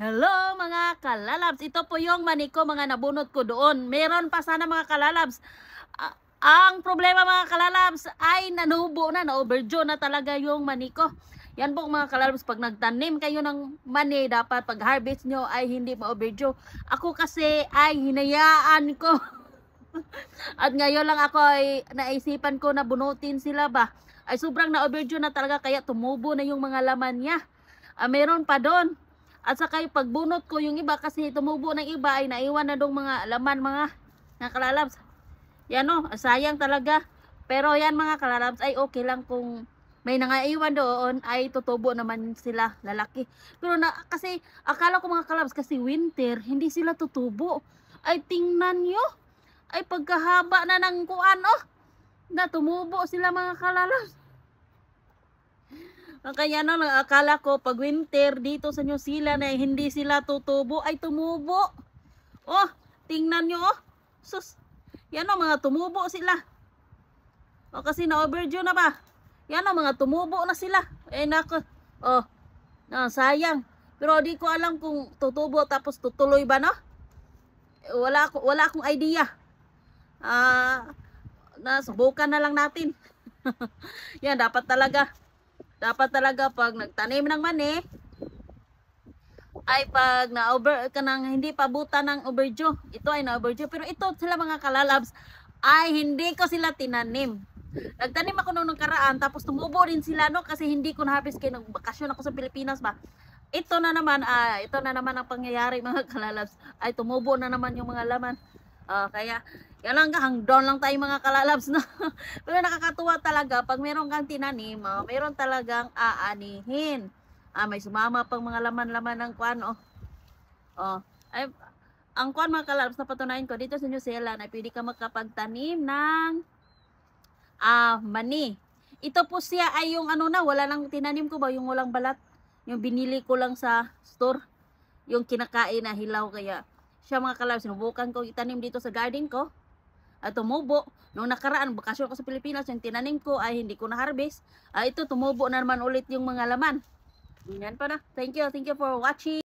Hello mga kalalabs, ito po yung maniko mga nabunot ko doon. Meron pa sana mga kalalabs. Ang problema mga kalalabs ay nanubo na overdue na talaga yung maniko. Yan po mga kalalabs, pag nagtanim kayo ng mani, dapat pag harvest nyo ay hindi ma-overdue. Ako kasi ay hinayaan ko. At ngayon lang ako ay naisipan ko na bunutin sila ba. Ay sobrang na-overdue na talaga kaya tumubo na yung mga laman niya. Meron pa doon. At saka yung pagbunot ko yung iba kasi tumubo ng iba ay naiwan na dong mga laman mga kalalabs. Yan o, sayang talaga. Pero yan mga kalalabs ay okay lang kung may nangaiwan doon ay tutubo naman sila lalaki. Pero kasi akala ko mga kalalabs kasi winter hindi sila tutubo. Ay tingnan nyo. Ay pagkahaba na ng kuan na tumubo sila mga kalalabs. Kaya akala ko pag winter dito sa New Zealand ay hindi sila tutubo ay tumubo. Oh, tingnan nyo Sus. Yan mga tumubo sila. Kasi na-overdue na ba? Yan mga tumubo na sila. Nako. Sayang. Pero di ko alam kung tutubo tapos tutuloy ba wala akong idea. Nasubukan na lang natin. Yan dapat talaga pag nagtanim ng mani ay pag hindi pa buta ng overdue, ito ay na overdue. Pero ito sila mga kalalabs ay hindi ko sila tinanim. Nagtanim ako nung nakaraan tapos tumubo rin sila kasi hindi ko na-harvest kay nagbakasyon ako sa Pilipinas ba. Ito na naman ang pangyayari mga kalalabs ay tumubo na naman yung mga laman. Kaya yan lang, hangdown lang tayo mga kalalabs na. Pero nakakatuwa talaga pag meron kang tinanim, meron talagang aanihin. May sumama pang mga laman-laman ng kuan ay ang kuan mga kalalabs na patunayan ko dito sa New Zealand ay pwede ka makapagtanim ng mani. Ito po siya ay yung wala lang tinanim ko ba, yung walang balat, yung binili ko lang sa store, yung kinakain na hilaw. Kaya siya mga kalalabs, sinubukan ko itanim dito sa garden ko at tumubo. Nung nakaraan, bakasyon ko sa Pilipinas, yung tinanim ko ay hindi ko na-harvest. Ito, tumubo na naman ulit yung mga laman. Yan pa na. Thank you for watching.